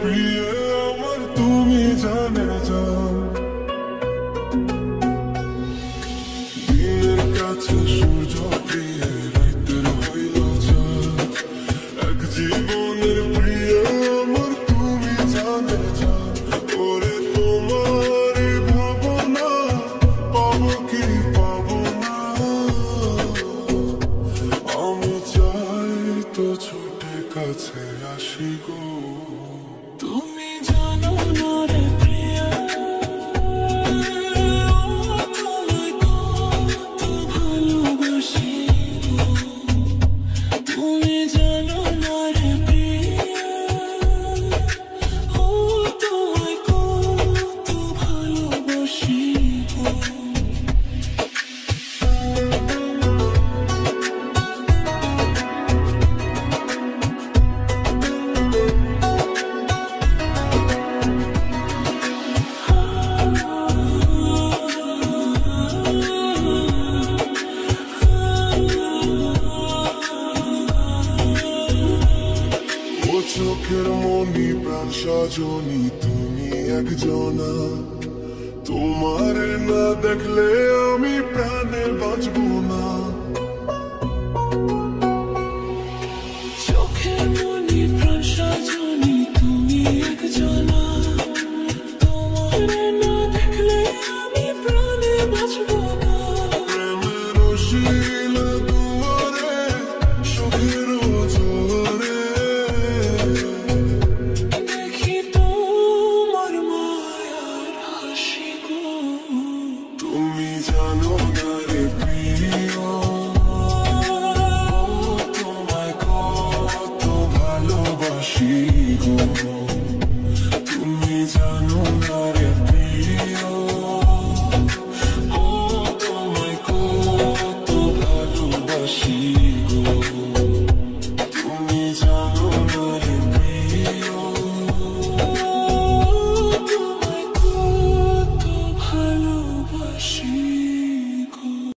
প্রিয় আমার তুমি জানে জান, দিনের কাছে সূর্য প্রিয় রাতের হইল চাঁদ, এক জীবনের প্রিয় আমার তুমি জানে জান। ওরে তোমার ভাবনা পাবো কি পাবো না, আমি চাই তো ছুটে কাছে আসি গো। তুমি জানো না রে প্রিয়া, তোমায় কত ভালোবাসি গো। তুমি জানো না রে প্রিয়া, তোমায় কত ভালোবাসি গো। চোখের মনি প্রাণ সজনী তুমি একজনা, তোমারে না দেখলে আমি প্রাণে বাঁচবো না।